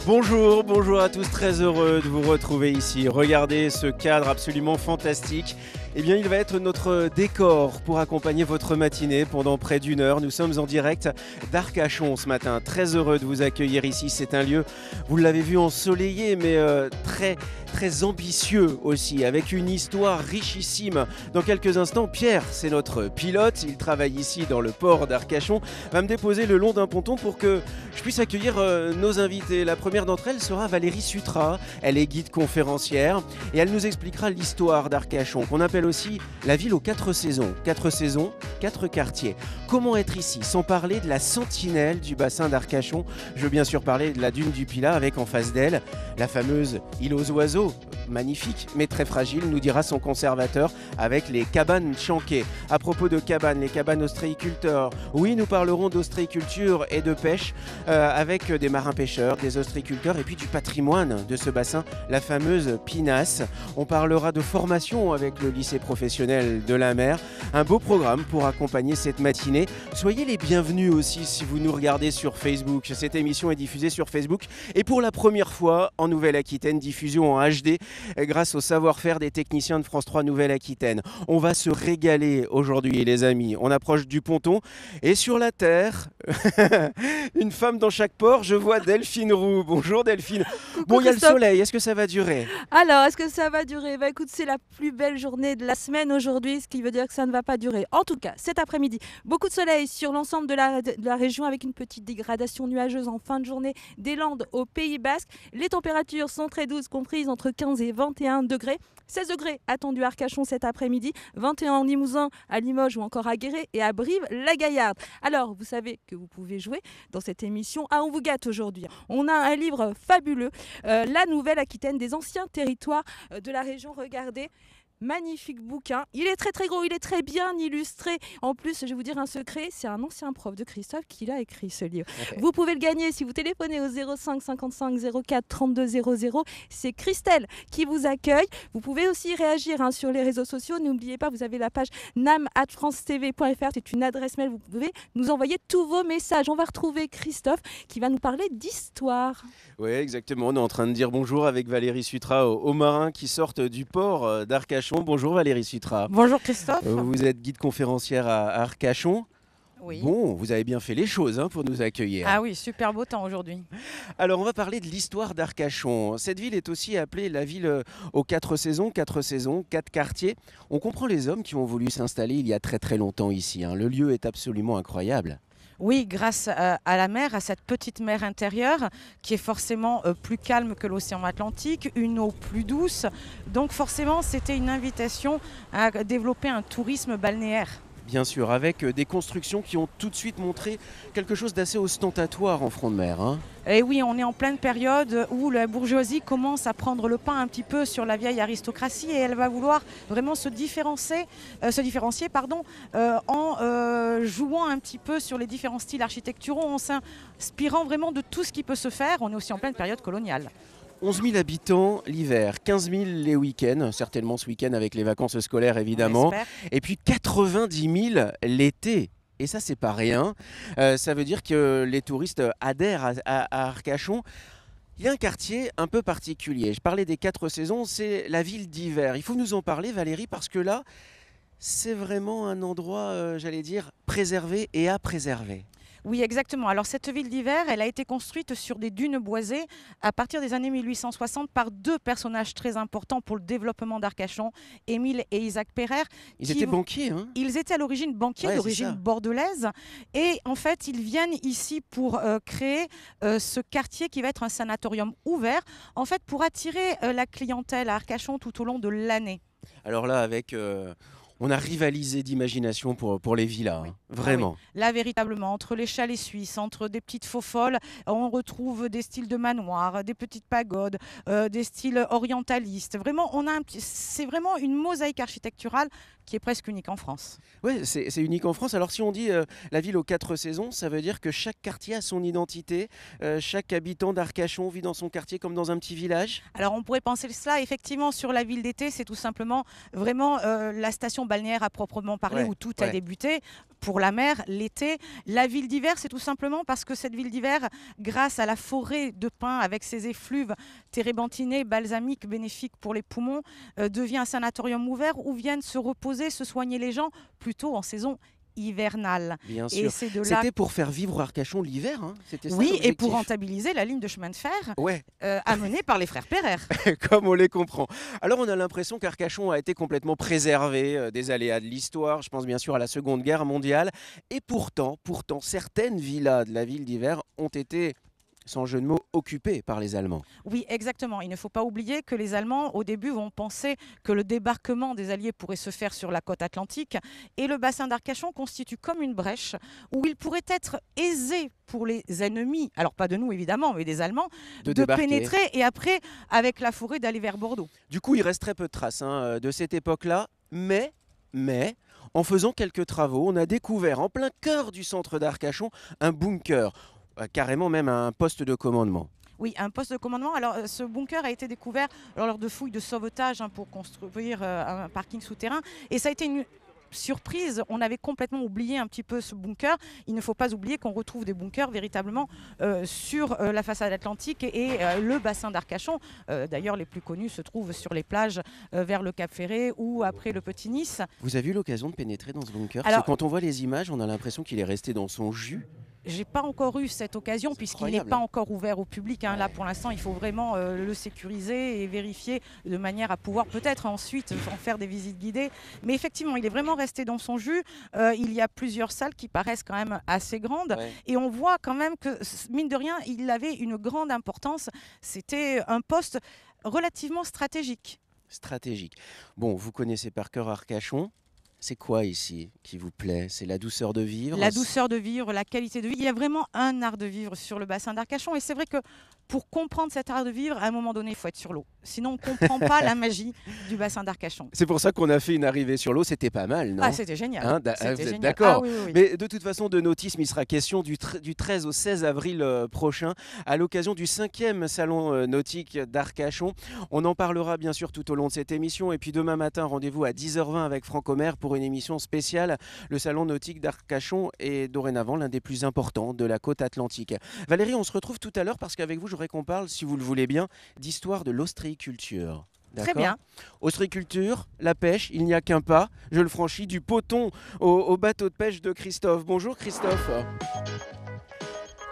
Bonjour, bonjour à tous, très heureux de vous retrouver ici. Regardez ce cadre absolument fantastique. Eh bien, il va être notre décor pour accompagner votre matinée pendant près d'une heure. Nous sommes en direct d'Arcachon ce matin. Très heureux de vous accueillir ici. C'est un lieu, vous l'avez vu, ensoleillé, mais très ambitieux aussi, avec une histoire richissime. Dans quelques instants, Pierre, c'est notre pilote. Il travaille ici dans le port d'Arcachon, va me déposer le long d'un ponton pour que je puisse accueillir nos invités. La première d'entre elles sera Valérie Suttra. Elle est guide conférencière et elle nous expliquera l'histoire d'Arcachon, qu'on appelle aussi la ville aux 4 saisons. 4 saisons, 4 quartiers. Comment être ici sans parler de la sentinelle du bassin d'Arcachon? Je veux bien sûr parler de la dune du Pilat avec en face d'elle la fameuse île aux oiseaux, magnifique mais très fragile, nous dira son conservateur, avec les cabanes chanquées. À propos de cabanes, les cabanes ostréiculteurs. Oui, nous parlerons d'ostréiculture et de pêche avec des marins pêcheurs, des ostréiculteurs et puis du patrimoine de ce bassin, la fameuse pinasse. On parlera de formation avec le lycée professionnel de la mer. Un beau programme pour accompagner cette matinée. Soyez les bienvenus aussi si vous nous regardez sur Facebook. Cette émission est diffusée sur Facebook et pour la première fois en Nouvelle-Aquitaine, diffusion en HD grâce au savoir-faire des techniciens de France 3 Nouvelle-Aquitaine. On va se régaler aujourd'hui les amis. On approche du ponton et sur la terre, une femme dans chaque port, je vois Delphine Roux. Bonjour Delphine. Bon, il y a le soleil, est-ce que ça va durer? Alors, est-ce que ça va durer? Bah écoute, c'est la plus belle journée de la semaine aujourd'hui, ce qui veut dire que ça ne va pas durer. En tout cas, cet après-midi, beaucoup de soleil sur l'ensemble de la région avec une petite dégradation nuageuse en fin de journée des Landes au Pays Basque. Les températures sont très douces, comprises entre 15 et 21 degrés. 16 degrés attendus à Arcachon cet après-midi, 21 en Limousin, à Limoges ou encore à Guéret et à Brive-la-Gaillarde. Alors, vous savez que vous pouvez jouer dans cette émission à On vous gâte aujourd'hui. On a un livre fabuleux, La Nouvelle-Aquitaine, des anciens territoires de la région. Regardez. Magnifique bouquin, il est très gros, il est très bien illustré. En plus, je vais vous dire un secret, c'est un ancien prof de Christophe qui l'a écrit ce livre. Okay. Vous pouvez le gagner si vous téléphonez au 05 55 04 32 00. C'est Christelle qui vous accueille. Vous pouvez aussi réagir sur les réseaux sociaux. N'oubliez pas, vous avez la page nam@francetv.fr, c'est une adresse mail. Vous pouvez nous envoyer tous vos messages. On va retrouver Christophe qui va nous parler d'histoire. Oui, exactement. On est en train de dire bonjour avec Valérie Suttra aux marins qui sortent du port d'Arcachon. Bonjour Valérie Suttra. Bonjour Christophe. Vous êtes guide conférencière à Arcachon. Oui. Bon, vous avez bien fait les choses pour nous accueillir. Ah oui, super beau temps aujourd'hui. Alors, on va parler de l'histoire d'Arcachon. Cette ville est aussi appelée la ville aux 4 saisons, 4 quartiers. On comprend les hommes qui ont voulu s'installer il y a très longtemps ici. Le lieu est absolument incroyable. Oui, grâce à la mer, à cette petite mer intérieure qui est forcément plus calme que l'océan Atlantique, une eau plus douce. Donc forcément, c'était une invitation à développer un tourisme balnéaire. Bien sûr, avec des constructions qui ont tout de suite montré quelque chose d'assez ostentatoire en front de mer. Et oui, on est en pleine période où la bourgeoisie commence à prendre le pas un petit peu sur la vieille aristocratie et elle va vouloir vraiment se différencier en jouant un petit peu sur les différents styles architecturaux, en s'inspirant vraiment de tout ce qui peut se faire. On est aussi en pleine période coloniale. 11 000 habitants l'hiver, 15 000 les week-ends, certainement ce week-end avec les vacances scolaires évidemment, et puis 90 000 l'été. Et ça, c'est pas rien. Ça veut dire que les touristes adhèrent à Arcachon. Il y a un quartier un peu particulier. Je parlais des 4 saisons, c'est la ville d'hiver. Il faut nous en parler, Valérie, parce que là, c'est vraiment un endroit, j'allais dire, préservé et à préserver. Oui, exactement. Alors cette ville d'hiver, elle a été construite sur des dunes boisées à partir des années 1860 par 2 personnages très importants pour le développement d'Arcachon, Émile et Isaac Pereire. Ils étaient banquiers. Ils étaient à l'origine banquiers, d'origine bordelaise. Et en fait, ils viennent ici pour créer ce quartier qui va être un sanatorium ouvert, en fait pour attirer la clientèle à Arcachon tout au long de l'année. Alors là, avec... on a rivalisé d'imagination pour les villas, vraiment. Ah oui. Là, véritablement, entre les chalets suisses, entre des petites faux-folles, on retrouve des styles de manoirs, des petites pagodes, des styles orientalistes. Vraiment, c'est vraiment une mosaïque architecturale qui est presque unique en France. Oui, c'est unique en France. Alors si on dit la ville aux 4 saisons, ça veut dire que chaque quartier a son identité, chaque habitant d'Arcachon vit dans son quartier comme dans un petit village. Alors on pourrait penser cela, effectivement, sur la ville d'été, c'est tout simplement vraiment la station balnéaire à proprement parler, Ouais, où tout a débuté. Pour la mer, l'été. La ville d'hiver, c'est tout simplement parce que cette ville d'hiver, grâce à la forêt de pins avec ses effluves térébenthinés, balsamiques, bénéfiques pour les poumons, devient un sanatorium ouvert où viennent se reposer, se soigner les gens, plutôt en saison hivernale. Bien Et sûr. c'est de là. C'était pour faire vivre Arcachon l'hiver, hein. C'était ça Oui, et l'objectif. pour rentabiliser la ligne de chemin de fer Ouais, amenée par les frères Pereire. comme on les comprend. Alors on a l'impression qu'Arcachon a été complètement préservé des aléas de l'histoire. Je pense bien sûr à la Seconde Guerre mondiale. Et pourtant, certaines villas de la ville d'hiver ont été, sans jeu de mots, occupées par les Allemands. Oui, exactement. Il ne faut pas oublier que les Allemands, au début, vont penser que le débarquement des Alliés pourrait se faire sur la côte atlantique. Et le bassin d'Arcachon constitue comme une brèche où il pourrait être aisé pour les ennemis, alors pas de nous évidemment, mais des Allemands, De de débarquer. pénétrer et après, avec la forêt, d'aller vers Bordeaux. Du coup, il reste très peu de traces de cette époque-là. Mais, en faisant quelques travaux, on a découvert en plein cœur du centre d'Arcachon un bunker, carrément même un poste de commandement. Oui, un poste de commandement. Alors, ce bunker a été découvert lors de fouilles de sauvetage pour construire un parking souterrain. Et ça a été une surprise. On avait complètement oublié un petit peu ce bunker. Il ne faut pas oublier qu'on retrouve des bunkers véritablement sur la façade atlantique et le bassin d'Arcachon. D'ailleurs, les plus connus se trouvent sur les plages vers le Cap Ferré ou après le Petit Nice. Vous avez eu l'occasion de pénétrer dans ce bunker? Alors- Parce que quand on voit les images, on a l'impression qu'il est resté dans son jus. J'ai pas encore eu cette occasion puisqu'il n'est incroyable. pas encore ouvert au public. Là, pour l'instant, il faut vraiment le sécuriser et vérifier de manière à pouvoir peut-être ensuite en faire des visites guidées. Mais effectivement, il est vraiment resté dans son jus. Il y a plusieurs salles qui paraissent quand même assez grandes. Ouais. Et on voit quand même que, mine de rien, il avait une grande importance. C'était un poste relativement stratégique. Stratégique. Bon, vous connaissez par cœur Arcachon. C'est quoi ici qui vous plaît? C'est la douceur de vivre? La douceur de vivre, la qualité de vie. Il y a vraiment un art de vivre sur le bassin d'Arcachon. Et c'est vrai que pour comprendre cet art de vivre, à un moment donné, il faut être sur l'eau. Sinon, on ne comprend pas la magie du bassin d'Arcachon. C'est pour ça qu'on a fait une arrivée sur l'eau. C'était pas mal, non? Ah, c'était génial. Hein, C'était vous êtes génial. d'accord? Ah oui, oui, oui. Mais de toute façon, de nautisme, il sera question du 13 au 16 avril prochain, à l'occasion du 5e salon nautique d'Arcachon. On en parlera bien sûr tout au long de cette émission. Et puis demain matin, rendez-vous à 10h20 avec Franck Omer pour une émission spéciale. Le salon nautique d'Arcachon est dorénavant l'un des plus importants de la côte atlantique. Valérie, on se retrouve tout à l'heure parce qu'avec vous, je voudrais qu'on parle, si vous le voulez bien, d'histoire de l'ostréiculture. Très D'accord? bien. Ostréiculture, la pêche, il n'y a qu'un pas. Je le franchis du poton au bateau de pêche de Christophe. Bonjour Christophe.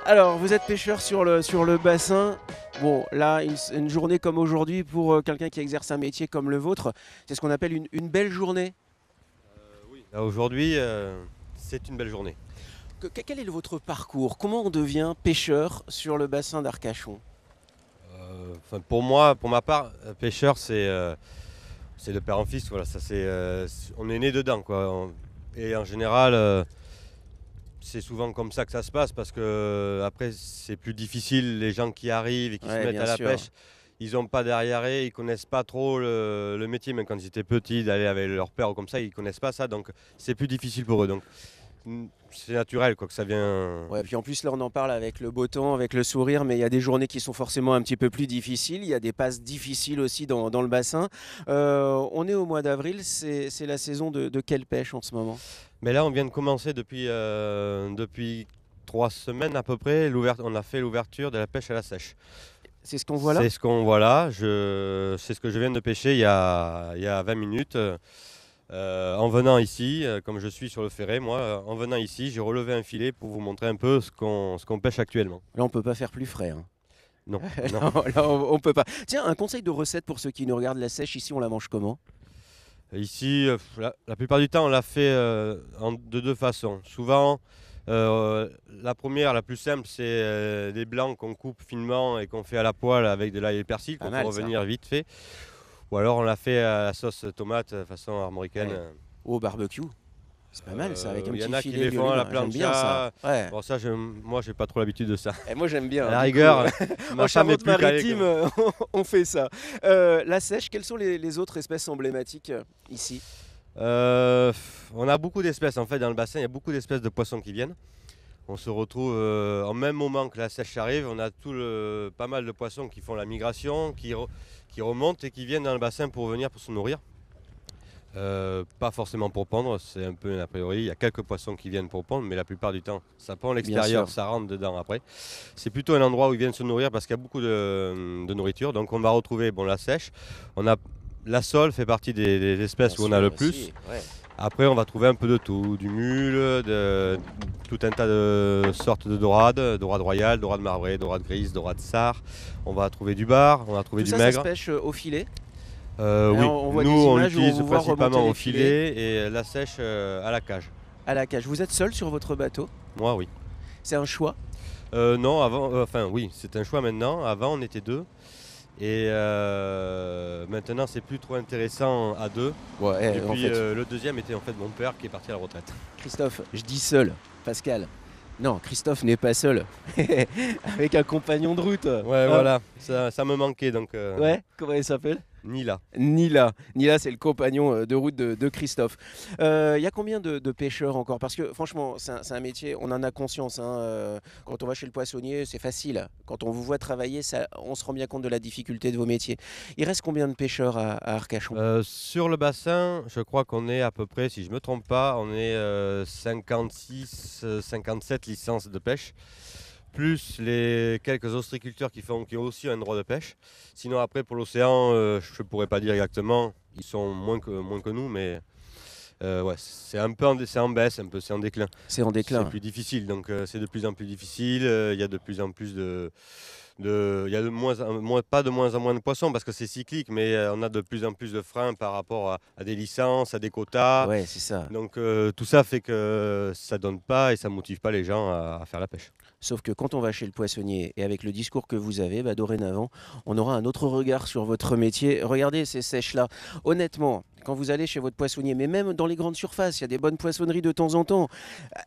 Alors, vous êtes pêcheur sur le bassin. Bon, là, une journée comme aujourd'hui, pour quelqu'un qui exerce un métier comme le vôtre, c'est ce qu'on appelle une belle journée. Là, aujourd'hui, c'est une belle journée. Quel est votre parcours? Comment on devient pêcheur sur le bassin d'Arcachon? Pour moi, pour ma part, pêcheur, c'est de père en fils. Voilà, ça, on est né dedans, quoi. Et en général, c'est souvent comme ça que ça se passe parce que après, c'est plus difficile. Les gens qui arrivent et qui se Ouais, mettent bien à la sûr. pêche, ils n'ont pas d'arriéré, ils connaissent pas trop le métier. Même quand ils étaient petits, d'aller avec leur père ou comme ça, ils connaissent pas ça. Donc, c'est plus difficile pour eux. Donc, c'est naturel quoi, que ça vient. Ouais, puis en plus là on en parle avec le beau temps, avec le sourire, mais il y a des journées qui sont forcément un petit peu plus difficiles, il y a des passes difficiles aussi dans le bassin. On est au mois d'avril, c'est la saison de quelle pêche en ce moment? Mais là, on vient de commencer depuis 3 semaines à peu près. On a fait l'ouverture de la pêche à la sèche. C'est ce qu'on voit là? C'est ce qu'on voit là. C'est ce que je viens de pêcher il y a 20 minutes. En venant ici, comme je suis sur le ferré, moi, en venant ici, j'ai relevé un filet pour vous montrer un peu ce qu'on pêche actuellement. Là on peut pas faire plus frais. Hein. Non, non. Non, là on peut pas. Tiens, un conseil de recette pour ceux qui nous regardent, la sèche, ici on la mange comment? Ici, la plupart du temps, on l'a fait de deux façons. Souvent, la première, la plus simple, c'est des blancs qu'on coupe finement et qu'on fait à la poêle avec de l'ail et le persil, Pas qu'on mal, peut ça. revenir vite fait. Ou alors on l'a fait à la sauce tomate façon armoricaine. Ouais. Au barbecue. C'est pas mal ça, avec un Il y petit en a qui filet les font à la d'olive. J'aime bien ça. Ouais. Bon, ça, moi, j'ai pas trop l'habitude de ça. Et moi j'aime bien. À la du coup, rigueur, en ma femme est plus calée que Charente-Maritime, moi. on fait ça. La sèche, quelles sont les autres espèces emblématiques ici? On a beaucoup d'espèces en fait dans le bassin, il y a beaucoup d'espèces de poissons qui viennent. On se retrouve en même moment que la sèche arrive, on a pas mal de poissons qui font la migration, qui remontent et qui viennent dans le bassin pour venir pour se nourrir. Pas forcément pour pondre, c'est un peu a priori. Il y a quelques poissons qui viennent pour pondre, mais la plupart du temps, ça pond à l'extérieur, ça rentre dedans après. C'est plutôt un endroit où ils viennent se nourrir parce qu'il y a beaucoup de nourriture. Donc on va retrouver la sèche. La sole fait partie des espèces où on a le plus. Aussi, ouais. Après, on va trouver un peu de tout, du mule, tout un tas de sortes de dorades, dorade royale, dorade marbrée, dorade grise, dorade sard. On va trouver du bar, on va trouver Tout du ça, maigre. ça se pêche au filet. Oui, on voit nous des on images où on l'utilise vous voit principalement remonter au les filets. filet et la sèche à la cage. À la cage. Vous êtes seul sur votre bateau? Moi, oui. C'est un choix? Non, avant, oui, c'est un choix maintenant. Avant, on était 2. Et maintenant, c'est plus trop intéressant à 2. Ouais, Et en puis, fait, le deuxième était en fait mon père qui est parti à la retraite. Christophe, je dis seul. Pascal. Non, Christophe n'est pas seul. Avec un compagnon de route. Ouais, voilà, ça me manquait donc. Ouais, comment il s'appelle? Nila. Nila. Nila, c'est le compagnon de route de Christophe. Il y a combien de pêcheurs encore? Parce que franchement, c'est un métier, on en a conscience. Quand on va chez le poissonnier, c'est facile. Quand on vous voit travailler, on se rend bien compte de la difficulté de vos métiers. Il reste combien de pêcheurs à Arcachon? Sur le bassin, je crois qu'on est à peu près, si je ne me trompe pas, on est 56, 57 licences de pêche. Plus les quelques ostréiculteurs qui ont aussi un droit de pêche. Sinon après pour l'océan, je ne pourrais pas dire exactement, ils sont moins que nous, mais ouais, c'est en baisse, c'est en déclin. C'est en déclin. C'est plus difficile, donc c'est de plus en plus difficile, il y a de plus en plus il y a pas de moins en moins de poissons parce que c'est cyclique, mais on a de plus en plus de freins par rapport à des licences, à des quotas. Ouais, c'est ça. Donc tout ça fait que ça donne pas et ça motive pas les gens à faire la pêche. Sauf que quand on va chez le poissonnier et avec le discours que vous avez, dorénavant, on aura un autre regard sur votre métier. Regardez ces sèches-là. Honnêtement, quand vous allez chez votre poissonnier, mais même dans les grandes surfaces, il y a des bonnes poissonneries de temps en temps,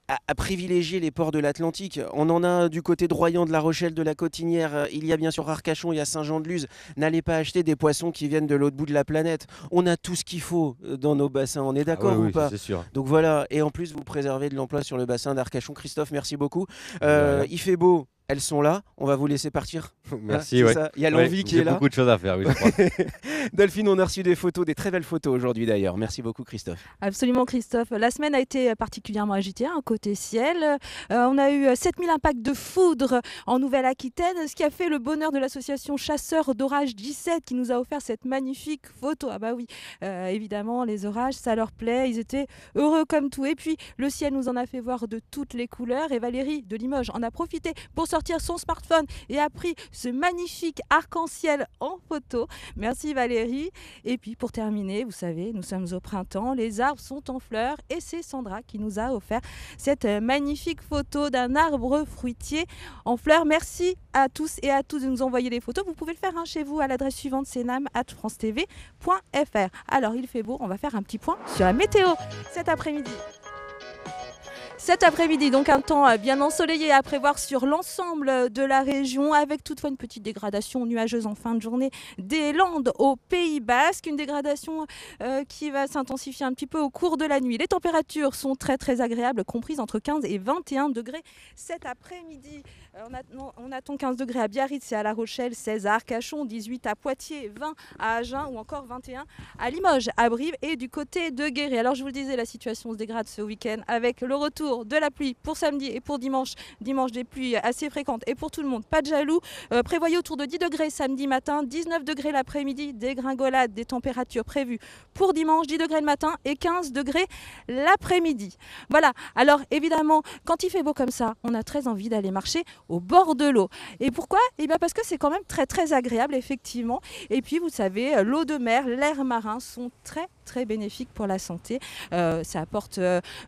à privilégier les ports de l'Atlantique. On en a du côté de Royan, de La Rochelle, de la Cotinière. Il y a bien sûr Arcachon, il y a Saint-Jean-de-Luz. N'allez pas acheter des poissons qui viennent de l'autre bout de la planète. On a tout ce qu'il faut dans nos bassins. On est d'accord oui, ou pas? c'est sûr. Donc voilà, et en plus vous préservez de l'emploi sur le bassin d'Arcachon. Christophe, merci beaucoup. Voilà. Il fait beau, elles sont là, on va vous laisser partir. Merci, Hein, ouais. ça. Il y a l'envie qui J'ai est là. beaucoup de choses à faire, oui, je crois. Delphine, on a reçu des photos, des très belles photos aujourd'hui d'ailleurs. Merci beaucoup Christophe. Absolument Christophe. La semaine a été particulièrement agitée, côté ciel. On a eu 7000 impacts de foudre en Nouvelle-Aquitaine, ce qui a fait le bonheur de l'association Chasseurs d'Orage 17 qui nous a offert cette magnifique photo. Ah bah oui, évidemment les orages, ça leur plaît, ils étaient heureux comme tout. Et puis le ciel nous en a fait voir de toutes les couleurs et Valérie de Limoges en a profité pour sortir son smartphone et a pris ce magnifique arc-en-ciel en photo. Merci Valérie. Et puis pour terminer, vous savez, nous sommes au printemps, les arbres sont en fleurs et c'est Sandra qui nous a offert cette magnifique photo d'un arbre fruitier en fleurs. Merci à tous et à toutes de nous envoyer des photos. Vous pouvez le faire chez vous à l'adresse suivante, senam@francetv.fr. Alors il fait beau, on va faire un petit point sur la météo cet après-midi. Cet après-midi, donc un temps bien ensoleillé à prévoir sur l'ensemble de la région, avec toutefois une petite dégradation nuageuse en fin de journée des Landes au Pays Basque, une dégradation qui va s'intensifier un petit peu au cours de la nuit. Les températures sont très très agréables, comprises entre 15 et 21 degrés cet après-midi. On attend 15 degrés à Biarritz et à La Rochelle, 16 à Arcachon, 18 à Poitiers, 20 à Agen ou encore 21 à Limoges, à Brive et du côté de Guéret. Alors je vous le disais, la situation se dégrade ce week-end avec le retour de la pluie pour samedi et pour dimanche. Dimanche, des pluies assez fréquentes et pour tout le monde, pas de jaloux. Prévoyez autour de 10 degrés samedi matin, 19 degrés l'après-midi, dégringolade des températures prévues pour dimanche, 10 degrés le matin et 15 degrés l'après-midi. Voilà, alors évidemment, quand il fait beau comme ça, on a très envie d'aller marcher au bord de l'eau. Et pourquoi? Eh bien parce que c'est quand même très très agréable effectivement. Et puis vous savez, l'eau de mer, l'air marin sont très très bénéfiques pour la santé. Ça apporte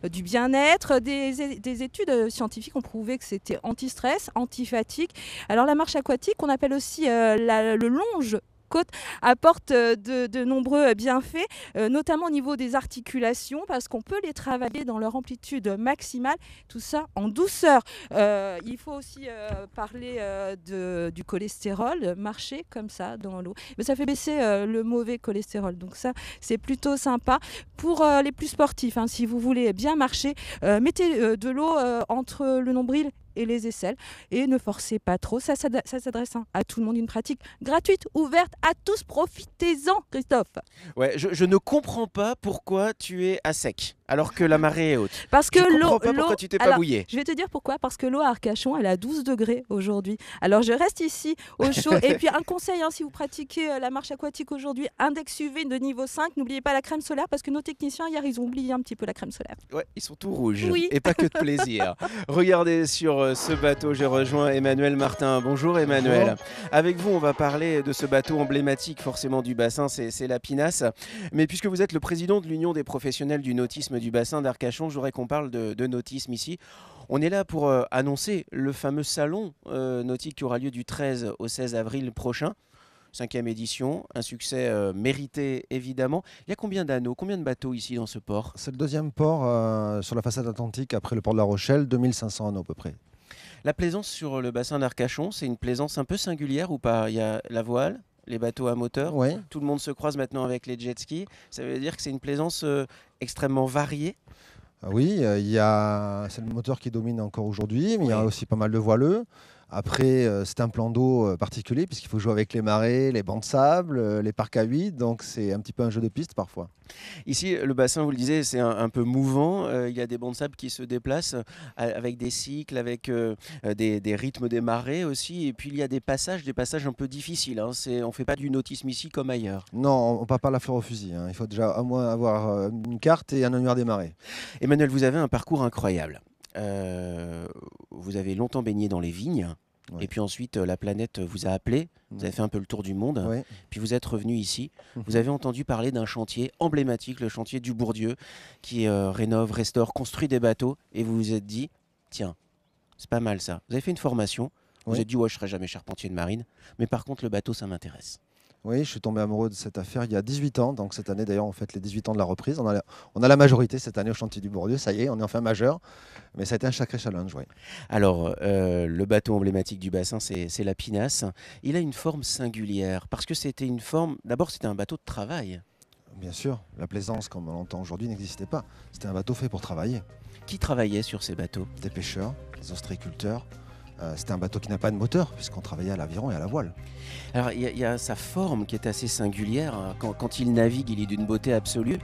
du bien-être. Des études scientifiques ont prouvé que c'était anti-stress, anti-fatigue. Alors la marche aquatique, on appelle aussi le longe côte, apporte de nombreux bienfaits, notamment au niveau des articulations, parce qu'on peut les travailler dans leur amplitude maximale, tout ça en douceur. Il faut aussi parler du cholestérol, marcher comme ça dans l'eau. Mais ça fait baisser le mauvais cholestérol, donc ça c'est plutôt sympa. Pour les plus sportifs, si vous voulez bien marcher, mettez de l'eau entre le nombril et les aisselles. Et ne forcez pas trop, ça s'adresse à tout le monde, une pratique gratuite, ouverte à tous, profitez-en Christophe. Ouais, je ne comprends pas pourquoi tu es à sec alors que la marée est haute. Parce que Je comprends pas pourquoi tu t'es pas mouillé. Je vais te dire pourquoi, parce que l'eau à Arcachon, elle est à 12 degrés aujourd'hui. Alors je reste ici au chaud. Et puis un conseil, si vous pratiquez la marche aquatique aujourd'hui, index UV de niveau 5, n'oubliez pas la crème solaire parce que nos techniciens hier, ils ont oublié un petit peu la crème solaire. Ouais, ils sont tout rouges. Oui. Et pas que de plaisir. Regardez sur ce bateau, j'ai rejoint Emmanuel Martin. Bonjour Emmanuel. Bonjour. Avec vous, on va parler de ce bateau emblématique forcément du bassin, c'est la Pinasse. Mais puisque vous êtes le président de l'Union des professionnels du nautisme du bassin d'Arcachon, je voudrais qu'on parle de nautisme ici. On est là pour annoncer le fameux salon nautique qui aura lieu du 13 au 16 avril prochain. 5e édition, un succès mérité évidemment. Il y a combien d'anneaux, combien de bateaux ici dans ce port? C'est le deuxième port sur la façade atlantique après le port de La Rochelle, 2500 anneaux à peu près. La plaisance sur le bassin d'Arcachon, c'est une plaisance un peu singulière ou pas? Il y a la voile, les bateaux à moteur, Oui, tout le monde se croise maintenant avec les jet skis. Ça veut dire que c'est une plaisance extrêmement variée. oui, c'est le moteur qui domine encore aujourd'hui, mais il y a Oui. aussi pas mal de voileux. Après, c'est un plan d'eau particulier puisqu'il faut jouer avec les marées, les bancs de sable, les parcs à huit, donc c'est un petit peu un jeu de piste parfois. Ici, le bassin, vous le disiez, c'est un peu mouvant. Il y a des bancs de sable qui se déplacent avec des cycles, avec des rythmes des marées aussi. Et puis, il y a des passages un peu difficiles. Hein. On ne fait pas du nautisme ici comme ailleurs. Non, on ne part pas la fleur au fusil, hein. Il faut déjà au moins avoir une carte et un annuaire des marées. Emmanuel, vous avez un parcours incroyable. Vous avez longtemps baigné dans les vignes. Oui. Et puis ensuite, la planète vous a appelé. Vous avez fait un peu le tour du monde. Oui. Puis vous êtes revenu ici. Vous avez entendu parler d'un chantier emblématique, le chantier du Bourdieu, qui rénove, restaure, construit des bateaux. Et vous vous êtes dit, tiens, c'est pas mal ça. Vous avez fait une formation. Vous Oui. vous êtes dit, ouais, je ne serai jamais charpentier de marine. Mais par contre, le bateau, ça m'intéresse. Oui, je suis tombé amoureux de cette affaire il y a 18 ans. Donc cette année, d'ailleurs, on fête les 18 ans de la reprise. On a la majorité cette année au chantier du Bourdieu. Ça y est, on est enfin majeur. Mais ça a été un sacré challenge, oui. Alors, le bateau emblématique du bassin, c'est la Pinasse. Il a une forme singulière parce que c'était une forme. D'abord, c'était un bateau de travail. Bien sûr, la plaisance, comme on l'entend aujourd'hui, n'existait pas. C'était un bateau fait pour travailler. Qui travaillait sur ces bateaux? Des pêcheurs, des ostréiculteurs. C'était un bateau qui n'a pas de moteur, puisqu'on travaillait à l'aviron et à la voile. Alors, il y a sa forme qui est assez singulière. Hein. Quand il navigue, il est d'une beauté absolue.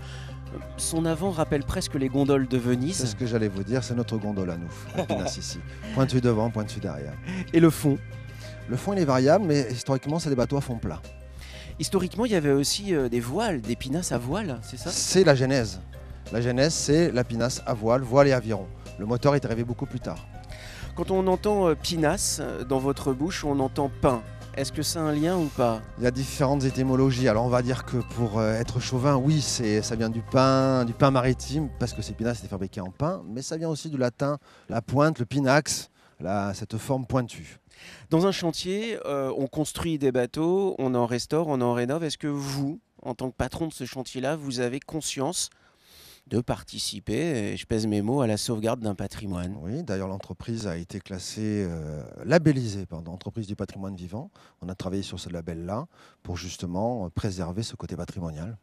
Son avant rappelle presque les gondoles de C'est Venise. ce que j'allais vous dire, c'est notre gondole à nous, la Pinasse ici. Pointu devant, pointu derrière. Et le fond. Le fond, il est variable, mais historiquement, c'est des bateaux à fond plat. Historiquement, il y avait aussi des voiles, des pinasses à voile, c'est ça? C'est la genèse. La genèse, c'est la pinasse à voile, voile et aviron. Le moteur est arrivé beaucoup plus tard. Quand on entend pinasse dans votre bouche, on entend pain. Est-ce que c'est un lien ou pas? Il y a différentes étymologies. Alors on va dire que pour être chauvin, oui, ça vient du pain maritime, parce que ces pinasses étaient fabriquées en pain, mais ça vient aussi du latin, la pointe, le pinax, cette forme pointue. Dans un chantier, on construit des bateaux, on en restaure, on en rénove. Est-ce que vous, en tant que patron de ce chantier-là, vous avez conscience de participer, et je pèse mes mots, à la sauvegarde d'un patrimoine? Oui, d'ailleurs l'entreprise a été classée, labellisée, entreprise du patrimoine vivant. On a travaillé sur ce label-là pour justement préserver ce côté patrimonial.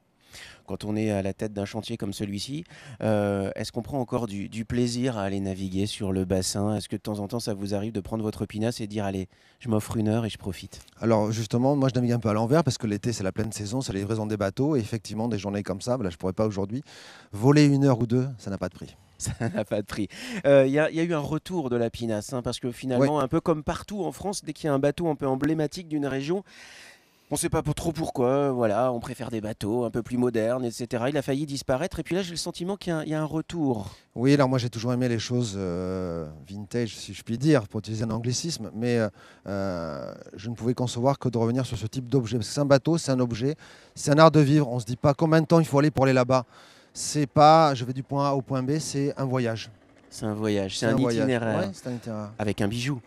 Quand on est à la tête d'un chantier comme celui-ci, est-ce qu'on prend encore du plaisir à aller naviguer sur le bassin? Est-ce que de temps en temps, ça vous arrive de prendre votre pinasse et de dire, allez, je m'offre une heure et je profite? Alors justement, moi je navigue un peu à l'envers parce que l'été c'est la pleine saison, c'est la livraison des bateaux et effectivement des journées comme ça, là je pourrais pas aujourd'hui, voler une heure ou deux, ça n'a pas de prix. Ça n'a pas de prix. Il y a eu un retour de la pinasse, hein, parce que finalement, un peu comme partout en France, dès qu'il y a un bateau un peu emblématique d'une région, on ne sait pas trop pourquoi, voilà, on préfère des bateaux un peu plus modernes, etc. Il a failli disparaître et puis là j'ai le sentiment qu'il y a un retour. Oui, alors moi j'ai toujours aimé les choses vintage, si je puis dire, pour utiliser un anglicisme, mais je ne pouvais concevoir que de revenir sur ce type d'objet. Parce que c'est un bateau, c'est un objet, c'est un art de vivre. On ne se dit pas combien de temps il faut aller pour aller là-bas. C'est pas je vais du point A au point B, c'est un voyage. C'est un voyage, c'est un voyage. itinéraire. Ouais, c'est un itinéraire. Avec un bijou.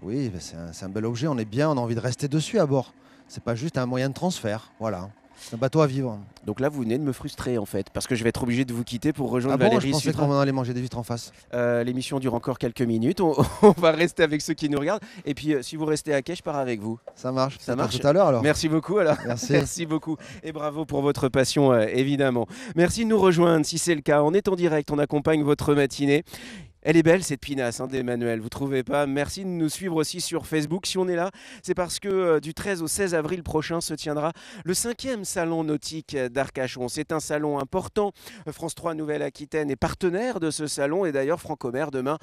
Oui, c'est un bel objet, on est bien, on a envie de rester dessus à bord. C'est pas juste un moyen de transfert, voilà. C'est un bateau à vivre. Donc là, vous venez de me frustrer en fait, parce que je vais être obligé de vous quitter pour rejoindre Ah bon, Valérie je pensais Sutra. qu'on allait manger des vitres en face. L'émission dure encore quelques minutes, on va rester avec ceux qui nous regardent. Et puis si vous restez à quai, je par avec vous. Ça marche, Ça peut-être à marche. tout à l'heure alors. Merci beaucoup alors. Merci. Merci beaucoup. Et bravo pour votre passion évidemment. Merci de nous rejoindre si c'est le cas. On est en direct, on accompagne votre matinée. Elle est belle cette pinasse d'Emmanuel, vous trouvez pas? Merci de nous suivre aussi sur Facebook. Si on est là, c'est parce que du 13 au 16 avril prochain se tiendra le 5e salon nautique d'Arcachon. C'est un salon important. France 3 Nouvelle-Aquitaine est partenaire de ce salon et d'ailleurs Francomer demain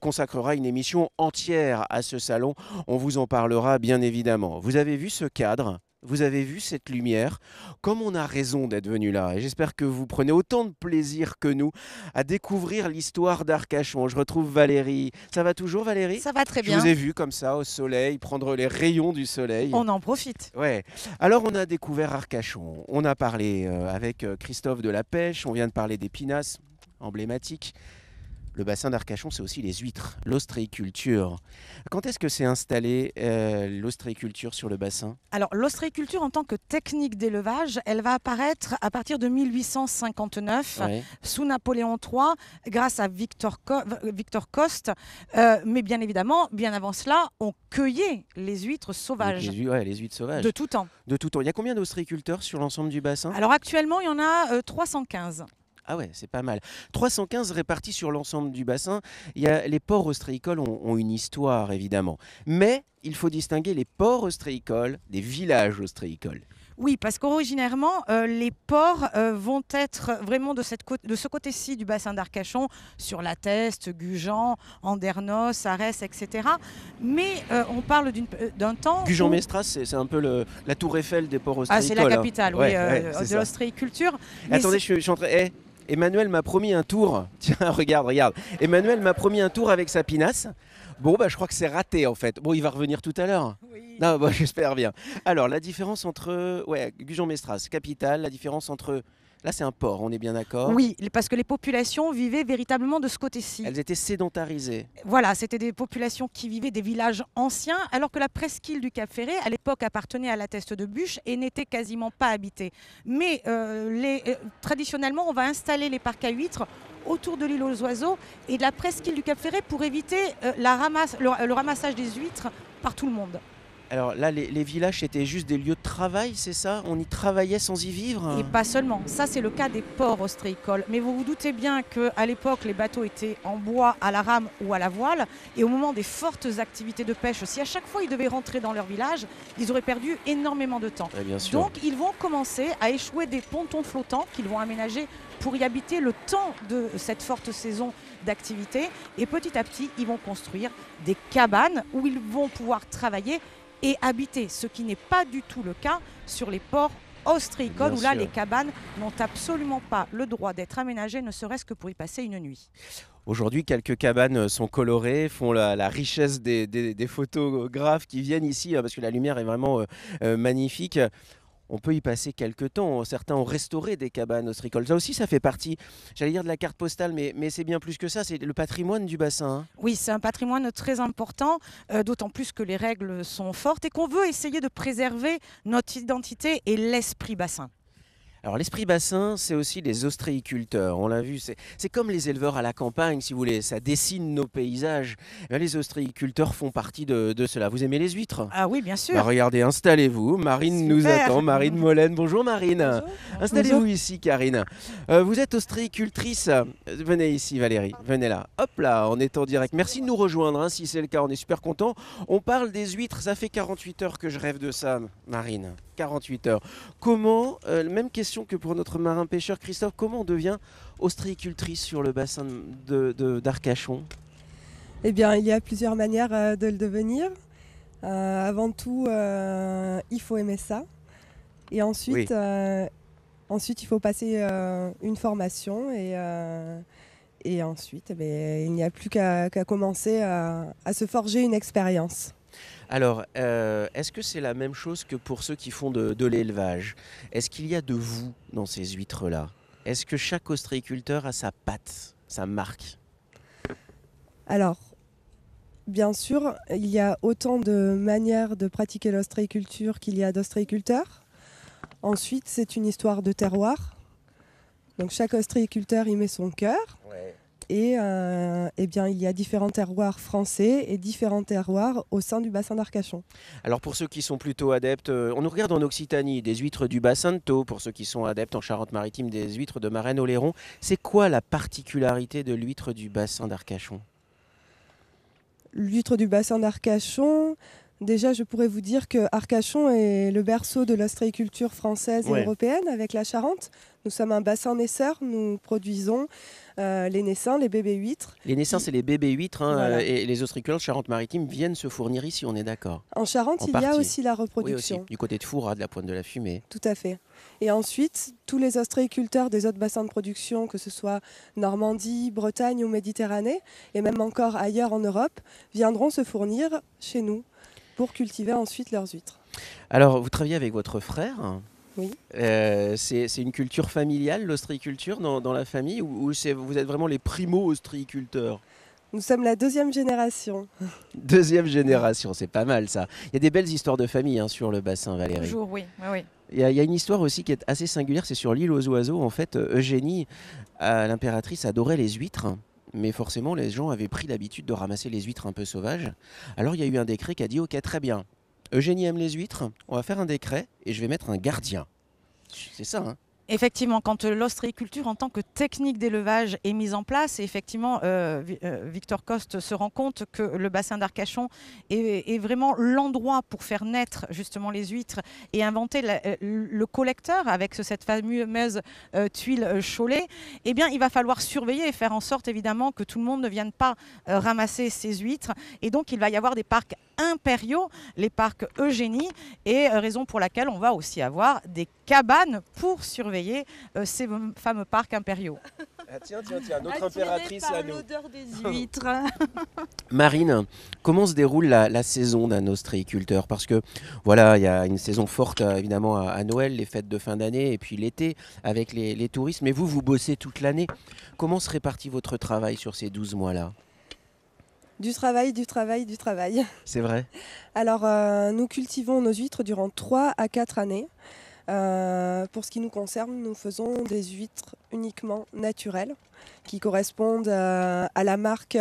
consacrera une émission entière à ce salon. On vous en parlera bien évidemment. Vous avez vu ce cadre ? Vous avez vu cette lumière, comme on a raison d'être venu là. Et j'espère que vous prenez autant de plaisir que nous à découvrir l'histoire d'Arcachon. Je retrouve Valérie. Ça va toujours, Valérie? Ça va très Je bien. vous ai vu comme ça au soleil, prendre les rayons du soleil. On en profite. Ouais. Alors on a découvert Arcachon. On a parlé avec Christophe de la pêche. On vient de parler des pinasses emblématiques. Le bassin d'Arcachon, c'est aussi les huîtres, l'ostréiculture. Quand est-ce que s'est installée l'ostréiculture sur le bassin? Alors, l'ostréiculture en tant que technique d'élevage, elle va apparaître à partir de 1859 Ouais. sous Napoléon III grâce à Victor Coste. Mais bien évidemment, bien avant cela, on cueillait les huîtres sauvages Les huîtres sauvages. de tout temps. De tout temps. Il y a combien d'ostréiculteurs sur l'ensemble du bassin? Alors actuellement, il y en a 315. Ah ouais, c'est pas mal. 315 répartis sur l'ensemble du bassin. Les ports ostréicoles ont une histoire, évidemment. Mais il faut distinguer les ports ostréicoles des villages ostréicoles. Oui, parce qu'originairement, les ports vont être vraiment de ce côté-ci du bassin d'Arcachon, sur la Teste, Gujan, Andernos, Arès, etc. Mais on parle d'un temps... Gujan-Mestras, c'est un peu la tour Eiffel des ports ostréicoles. Ah, c'est la capitale, hein. oui, C'est de ça. l'ostréiculture. Mais Attendez, je suis en train... Emmanuel m'a promis un tour. Tiens, regarde. Emmanuel m'a promis un tour avec sa pinasse. Bon, je crois que c'est raté en fait. Bon, il va revenir tout à l'heure. Oui. Non, j'espère bien. Alors, la différence entre Gujan-Mestras, capitale, la différence entre... Là, c'est un port, on est bien d'accord? Oui, parce que les populations vivaient véritablement de ce côté-ci. Elles étaient sédentarisées. Voilà, c'était des populations qui vivaient des villages anciens, alors que la presqu'île du Cap-Ferré, à l'époque, appartenait à la Teste de Bûche et n'était quasiment pas habitée. Mais traditionnellement, on va installer les parcs à huîtres autour de l'île aux oiseaux et de la presqu'île du Cap-Ferré pour éviter le ramassage des huîtres par tout le monde. Alors là, les villages étaient juste des lieux de travail, c'est ça? On y travaillait sans y vivre? Et pas seulement. Ça, c'est le cas des ports ostréicoles. Mais vous vous doutez bien qu'à l'époque, les bateaux étaient en bois, à la rame ou à la voile. Et au moment des fortes activités de pêche, si à chaque fois ils devaient rentrer dans leur village, ils auraient perdu énormément de temps. Ouais, bien sûr. Donc, ils vont commencer à échouer des pontons flottants qu'ils vont aménager pour y habiter le temps de cette forte saison d'activité. Et petit à petit, ils vont construire des cabanes où ils vont pouvoir travailler et habiter, ce qui n'est pas du tout le cas sur les ports ostréicoles, où là, les cabanes n'ont absolument pas le droit d'être aménagées, ne serait-ce que pour y passer une nuit. Aujourd'hui, quelques cabanes sont colorées, font la richesse des photographes qui viennent ici, parce que la lumière est vraiment magnifique. On peut y passer quelques temps. Certains ont restauré des cabanes ostréicoles. Ça aussi, ça fait partie, j'allais dire, de la carte postale, mais c'est bien plus que ça. C'est le patrimoine du bassin. Hein. Oui, c'est un patrimoine très important, d'autant plus que les règles sont fortes et qu'on veut essayer de préserver notre identité et l'esprit bassin. Alors l'esprit bassin, c'est aussi les ostréiculteurs. On l'a vu, c'est comme les éleveurs à la campagne, si vous voulez. Ça dessine nos paysages. Les ostréiculteurs font partie de cela. Vous aimez les huîtres? Ah oui, bien sûr. Regardez, installez-vous. Marine nous attend. Marine Molène. Bonjour Marine. Bonjour. Installez-vous ici, Karine. Vous êtes ostréicultrice. Venez ici, Valérie. Venez là. Hop là, on est en direct. Merci de nous rejoindre, si c'est le cas. On est super contents. On parle des huîtres. Ça fait 48 heures que je rêve de ça, Marine. 48 heures. Comment, même question que pour notre marin-pêcheur Christophe, comment on devient ostréicultrice sur le bassin d'Arcachon? Eh bien, il y a plusieurs manières de le devenir. Avant tout, il faut aimer ça. Et ensuite, il faut passer une formation. Et ensuite, il n'y a plus qu'à commencer à se forger une expérience. Alors, est-ce que c'est la même chose que pour ceux qui font de l'élevage? Est-ce qu'il y a de vous dans ces huîtres-là? Est-ce que chaque ostréiculteur a sa patte, sa marque? Alors, bien sûr, il y a autant de manières de pratiquer l'ostréiculture qu'il y a d'ostréiculteurs. Ensuite, c'est une histoire de terroir. Donc chaque ostréiculteur y met son cœur. Ouais. Et eh bien, il y a différents terroirs français et différents terroirs au sein du bassin d'Arcachon. Alors pour ceux qui sont plutôt adeptes, on nous regarde en Occitanie, des huîtres du bassin de Thau. Pour ceux qui sont adeptes en Charente-Maritime, des huîtres de Marennes-Oléron. C'est quoi la particularité de l'huître du bassin d'Arcachon? L'huître du bassin d'Arcachon, déjà je pourrais vous dire que Arcachon est le berceau de l'ostréiculture française et européenne avec la Charente. Nous sommes un bassin naisseur, nous produisons les naissins, les bébés huîtres. Les naissins, c'est les bébés huîtres, hein, Voilà. et les ostréiculteurs de Charente-Maritime viennent se fournir ici, on est d'accord. En Charente, En il y a partie. aussi la Oui, reproduction. aussi, du côté de Fourras, de la Pointe de la Fumée. Tout à fait. Et ensuite, tous les ostréiculteurs des autres bassins de production, que ce soit Normandie, Bretagne ou Méditerranée, et même encore ailleurs en Europe, viendront se fournir chez nous pour cultiver ensuite leurs huîtres. Alors, vous travaillez avec votre frère? Oui. C'est une culture familiale, l'ostréiculture, dans la famille, ou vous êtes vraiment les primo-ostréiculteurs? Nous sommes la deuxième génération. Deuxième génération, c'est pas mal ça. Il y a des belles histoires de famille, hein, sur le bassin, Valérie. Toujours, oui. Oui. Il y a une histoire aussi qui est assez singulière, c'est sur l'île aux oiseaux. En fait, Eugénie, l'impératrice, adorait les huîtres. Mais forcément, les gens avaient pris l'habitude de ramasser les huîtres un peu sauvages. Alors il y a eu un décret qui a dit « Ok, très bien, Eugénie aime les huîtres, on va faire un décret et je vais mettre un gardien. » C'est ça, hein? Effectivement, quand l'ostréiculture en tant que technique d'élevage est mise en place, et effectivement, Victor Coste se rend compte que le bassin d'Arcachon est vraiment l'endroit pour faire naître justement les huîtres et inventer le collecteur avec cette fameuse tuile Cholet, eh bien, il va falloir surveiller et faire en sorte évidemment que tout le monde ne vienne pas ramasser ces huîtres. Et donc, il va y avoir des parcs impériaux, les parcs Eugénie, et raison pour laquelle on va aussi avoir des cabanes pour surveiller ces fameux parcs impériaux. Ah, tiens, notre impératrice par à nous. l'odeur des huîtres. Marine, comment se déroule la saison d'un ostréiculteur? Parce que voilà, il y a une saison forte évidemment à Noël, les fêtes de fin d'année, et puis l'été avec les touristes. Mais vous bossez toute l'année. Comment se répartit votre travail sur ces 12 mois-là? Du travail, du travail, du travail. C'est vrai? Alors, nous cultivons nos huîtres durant 3 à 4 années. Pour ce qui nous concerne, nous faisons des huîtres uniquement naturelles qui correspondent à la marque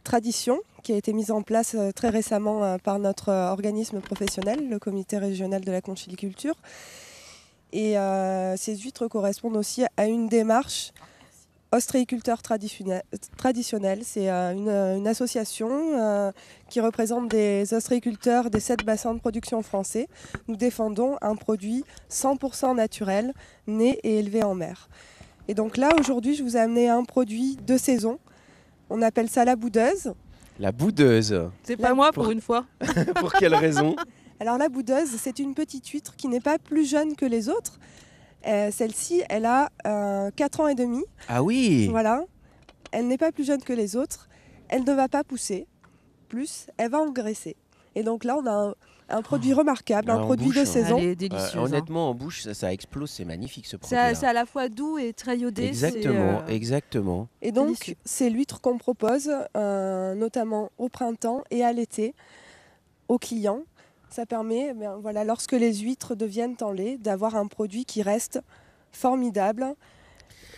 Tradition qui a été mise en place très récemment par notre organisme professionnel, le comité régional de la conchyliculture. Et ces huîtres correspondent aussi à une démarche ostréiculteur traditionnel. C'est une association qui représente des ostréiculteurs des 7 bassins de production français. Nous défendons un produit 100% naturel, né et élevé en mer. Et donc là, aujourd'hui, je vous ai amené un produit de saison. On appelle ça la boudeuse. La boudeuse. C'est pas moi pour une fois. Pour quelle raison? Alors la boudeuse, c'est une petite huître qui n'est pas plus jeune que les autres. Celle-ci, elle a 4 ans et demi. Ah oui. Voilà. Elle n'est pas plus jeune que les autres. Elle ne va pas pousser. Plus, elle va engraisser. Et donc là, on a un produit remarquable, un en produit bouche, de hein. saison. Elle est délicieuse. Honnêtement, en bouche, ça explose, c'est magnifique ce produit. C'est à la fois doux et très iodé. Exactement, c'est, exactement. Et donc, délicieux. c'est l'huître qu'on propose, notamment au printemps et à l'été, aux clients. Ça permet, voilà, lorsque les huîtres deviennent en lait, d'avoir un produit qui reste formidable.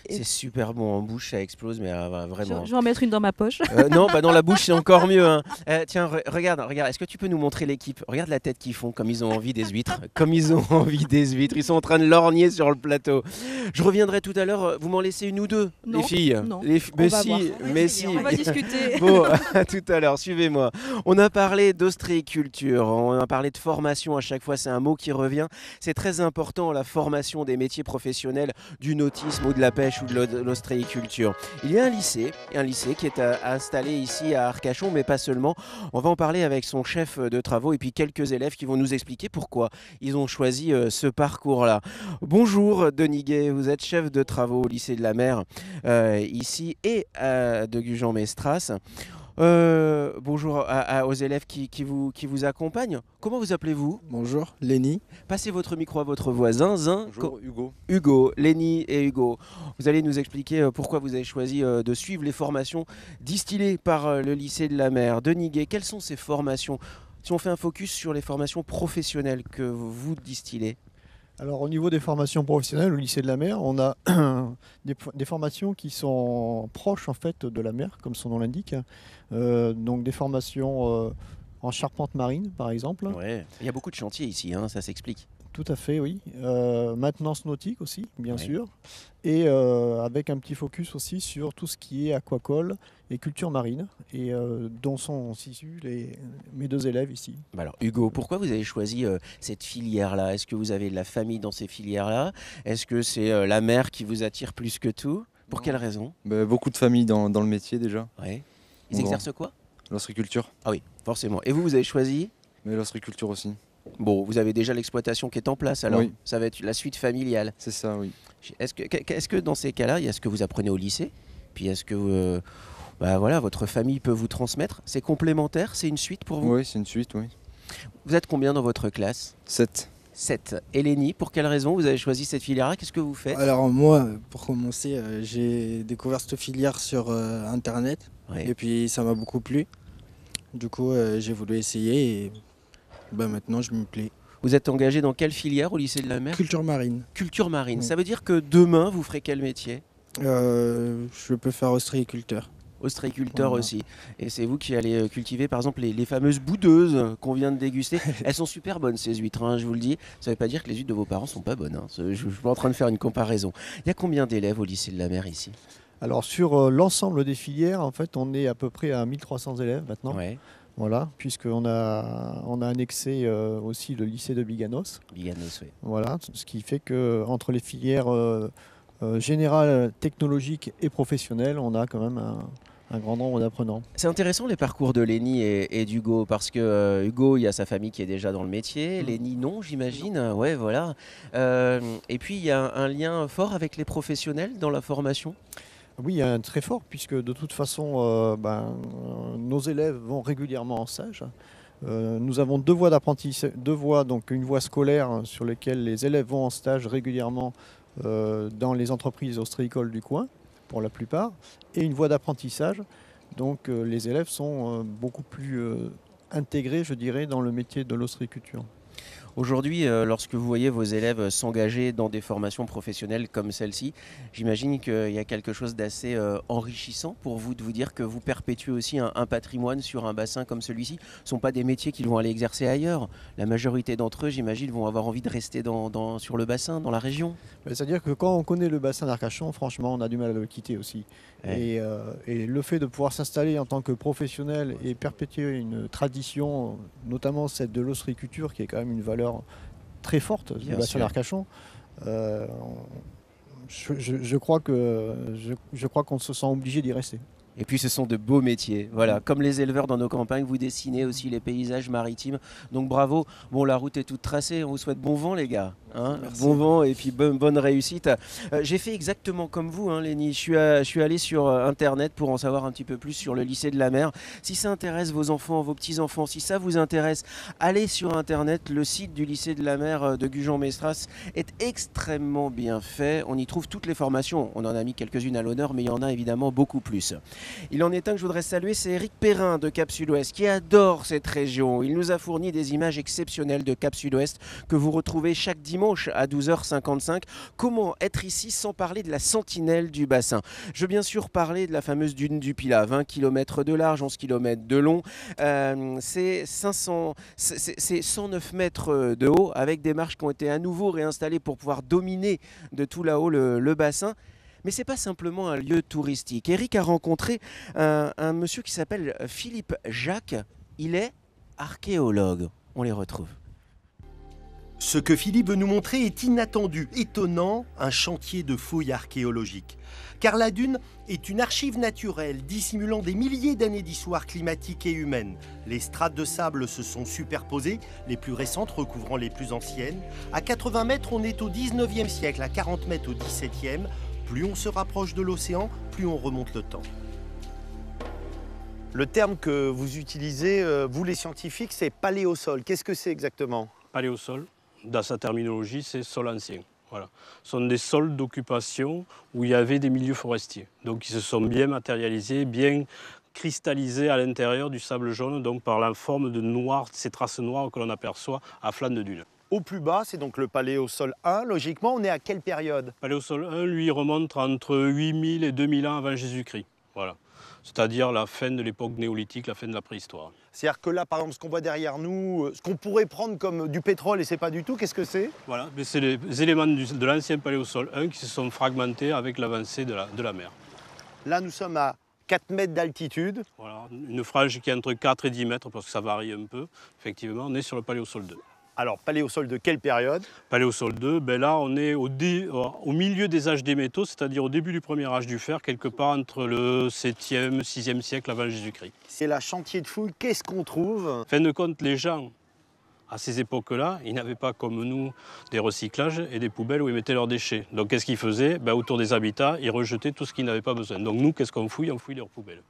Et- C'est super bon en bouche, ça explose, mais vraiment. Je vais en mettre une dans ma poche. Non, dans la bouche c'est encore mieux, hein. Tiens, regarde, est-ce que tu peux nous montrer l'équipe? Regarde la tête qu'ils font, comme ils ont envie des huîtres. Comme ils ont envie des huîtres. Ils sont en train de lorgner sur le plateau. Je reviendrai tout à l'heure. Vous m'en laissez une ou deux, Non, les filles? non. Mais va voir. si. On va discuter. Bon, à tout à l'heure, suivez-moi. On a parlé d'ostréiculture, on a parlé de formation, à chaque fois c'est un mot qui revient. C'est très important, la formation des métiers professionnels du nautisme ou de la pêche ou de l'ostréiculture. Il y a un lycée qui est installé ici à Arcachon, mais pas seulement. On va en parler avec son chef de travaux et puis quelques élèves qui vont nous expliquer pourquoi ils ont choisi ce parcours-là. Bonjour Denis Guay, vous êtes chef de travaux au lycée de la Mer ici et de Gujan-Mestras. Bonjour aux élèves qui vous accompagnent. Comment vous appelez-vous? Bonjour, Lenny. Passez votre micro à votre voisin. Bonjour, Hugo. Hugo, Lenny et Hugo. Vous allez nous expliquer pourquoi vous avez choisi de suivre les formations distillées par le lycée de la Mer. Denis Guay, quelles sont ces formations? Si on fait un focus sur les formations professionnelles que vous distillez. Alors au niveau des formations professionnelles au lycée de la mer, on a des formations qui sont proches en fait de la mer, comme son nom l'indique. Donc des formations en charpente marine par exemple. Ouais. Il y a beaucoup de chantiers ici, hein, ça s'explique. Tout à fait, oui. Maintenance nautique aussi, bien Ouais. sûr. Et avec un petit focus aussi sur tout ce qui est aquacole et culture marine, et dont sont issus mes 2 élèves ici. Bah alors Hugo, pourquoi vous avez choisi cette filière-là? Est-ce que vous avez de la famille dans ces filières-là? Est-ce que c'est la mer qui vous attire plus que tout? Pour quelle raison? Bah, beaucoup de familles dans le métier déjà, Ouais. Ils Bon. exercent quoi? l'ostréiculture, Ah oui, forcément. Et vous avez choisi? mais l'ostréiculture aussi. Bon, vous avez déjà l'exploitation qui est en place alors. Oui. Ça va être la suite familiale. C'est ça, oui. Est-ce que dans ces cas-là, il y a ce que vous apprenez au lycée? Puis est-ce que bah voilà, votre famille peut vous transmettre? C'est complémentaire? C'est une suite pour vous? Oui, c'est une suite, oui. Vous êtes combien dans votre classe? 7. 7. Elénie, pour quelle raison vous avez choisi cette filière-là? Qu'est-ce que vous faites? Alors moi, pour commencer, j'ai découvert cette filière sur Internet Ouais. et puis ça m'a beaucoup plu. Du coup, j'ai voulu essayer et maintenant je m'y plais. Vous êtes engagé dans quelle filière au lycée de la mer? Culture marine. Culture marine. Oui. Ça veut dire que demain, vous ferez quel métier? Je peux faire ostréiculteur. Ostréiculteur Voilà. aussi. Et c'est vous qui allez cultiver par exemple les fameuses boudeuses qu'on vient de déguster. Elles sont super bonnes ces huîtres, hein, je vous le dis. Ça ne veut pas dire que les huîtres de vos parents sont pas bonnes, hein. Je ne suis pas en train de faire une comparaison. Il y a combien d'élèves au lycée de la mer ici? Alors sur l'ensemble des filières, en fait, on est à peu près à 1300 élèves maintenant. Ouais, Voilà, puisqu'on a annexé aussi le lycée de Biganos. Biganos, oui. Voilà, ce qui fait que entre les filières générales, technologiques et professionnelles, on a quand même un grand nombre d'apprenants. C'est intéressant les parcours de Lénie et d'Hugo parce que Hugo, il y a sa famille qui est déjà dans le métier. Lénie, non, j'imagine. Ouais, voilà. Et puis, il y a un lien fort avec les professionnels dans la formation. Oui, il y a un très fort, puisque de toute façon, nos élèves vont régulièrement en stage. Nous avons 2 voies d'apprentissage, 2 voies, donc une voie scolaire sur laquelle les élèves vont en stage régulièrement dans les entreprises ostréicoles du coin, pour la plupart, et une voie d'apprentissage. Donc les élèves sont beaucoup plus intégrés, je dirais, dans le métier de l'ostréiculture. Aujourd'hui, lorsque vous voyez vos élèves s'engager dans des formations professionnelles comme celle-ci, j'imagine qu'il y a quelque chose d'assez enrichissant pour vous de vous dire que vous perpétuez aussi un patrimoine sur un bassin comme celui-ci. Ce ne sont pas des métiers qu'ils vont aller exercer ailleurs. La majorité d'entre eux, j'imagine, vont avoir envie de rester sur le bassin, dans la région. C'est-à-dire que quand on connaît le bassin d'Arcachon, franchement, on a du mal à le quitter aussi. Ouais. Et le fait de pouvoir s'installer en tant que professionnel et perpétuer une tradition, notamment celle de l'ostréiculture, qui est quand même une valeur très forte du Bien bassin sûr. d'Arcachon, je crois qu'on se sent obligé d'y rester. Et puis ce sont de beaux métiers, voilà. Comme les éleveurs dans nos campagnes, vous dessinez aussi les paysages maritimes. Donc bravo. Bon, la route est toute tracée. On vous souhaite bon vent, les gars. Hein, bon vent et puis bonne réussite. J'ai fait exactement comme vous, hein, Lénie. Je suis allé sur Internet pour en savoir un petit peu plus sur le lycée de la mer. Si ça intéresse vos enfants, vos petits-enfants, si ça vous intéresse, allez sur Internet. Le site du lycée de la mer de Gujan-Mestras est extrêmement bien fait. On y trouve toutes les formations. On en a mis quelques-unes à l'honneur, mais il y en a évidemment beaucoup plus. Il en est un que je voudrais saluer, c'est Eric Perrin de Cap Sud-Ouest qui adore cette région. Il nous a fourni des images exceptionnelles de Cap Sud-Ouest que vous retrouvez chaque dimanche à 12h55. Comment être ici sans parler de la sentinelle du bassin? Je veux bien sûr parler de la fameuse dune du Pilat, 20 km de large, 11 km de long. C'est 109 mètres de haut avec des marches qui ont été à nouveau réinstallées pour pouvoir dominer de tout là-haut le bassin. Mais ce n'est pas simplement un lieu touristique. Eric a rencontré un monsieur qui s'appelle Philippe Jacques. Il est archéologue. On les retrouve. Ce que Philippe veut nous montrer est inattendu, étonnant, un chantier de fouilles archéologiques. Car la dune est une archive naturelle dissimulant des milliers d'années d'histoire climatique et humaine. Les strates de sable se sont superposées, les plus récentes recouvrant les plus anciennes. À 80 mètres, on est au 19e siècle, à 40 mètres au 17e. Plus on se rapproche de l'océan, plus on remonte le temps. Le terme que vous utilisez, vous les scientifiques, c'est paléosol. Qu'est-ce que c'est exactement? Paléosol, dans sa terminologie, c'est sol ancien. Voilà. Ce sont des sols d'occupation où il y avait des milieux forestiers. Donc ils se sont bien matérialisés, bien cristallisés à l'intérieur du sable jaune, donc par la forme de noir, ces traces noires que l'on aperçoit à flanc de dune. au plus bas, c'est donc le Paléosol 1. Logiquement, on est à quelle période? Paléosol 1, lui, remonte entre 8000 et 2000 ans avant Jésus-Christ. Voilà. C'est-à-dire la fin de l'époque néolithique, la fin de la préhistoire. C'est-à-dire que là, par exemple, ce qu'on voit derrière nous, ce qu'on pourrait prendre comme du pétrole et c'est pas du tout, qu'est-ce que c'est? Voilà, c'est les éléments de l'ancien Paléosol 1 qui se sont fragmentés avec l'avancée de la mer. Là, nous sommes à 4 mètres d'altitude. Voilà, une frange qui est entre 4 et 10 mètres parce que ça varie un peu. Effectivement, on est sur le Paléosol 2. Alors, Paléosol de quelle période? Paléosol 2, ben là on est au milieu des âges des métaux, c'est-à-dire au début du premier âge du fer, quelque part entre le 7e, 6e siècle avant Jésus-Christ. C'est la chantier de fouille, qu'est-ce qu'on trouve? En fin de compte, les gens, à ces époques-là, ils n'avaient pas comme nous des recyclages et des poubelles où ils mettaient leurs déchets. Donc qu'est-ce qu'ils faisaient? Ben, autour des habitats, ils rejetaient tout ce qu'ils n'avaient pas besoin. Donc nous, qu'est-ce qu'on fouille? On fouille leurs poubelles.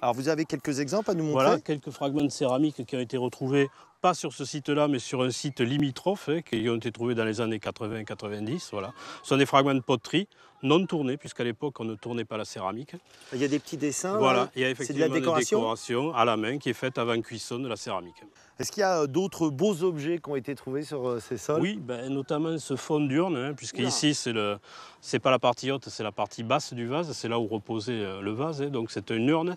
Alors vous avez quelques exemples à nous montrer? Voilà, quelques fragments de céramique qui ont été retrouvés, pas sur ce site-là, mais sur un site limitrophe, qui ont été trouvés dans les années 80-90. Voilà. Ce sont des fragments de poterie non tournés, puisqu'à l'époque, on ne tournait pas la céramique. Il y a des petits dessins. Voilà, il y a effectivement de la décoration? des décorations à la main qui est faite avant cuisson de la céramique. Est-ce qu'il y a d'autres beaux objets qui ont été trouvés sur ces sols? Oui, ben, notamment ce fond d'urne, puisqu'ici, c'est pas la partie haute, c'est la partie basse du vase, c'est là où reposait le vase, donc c'est une urne.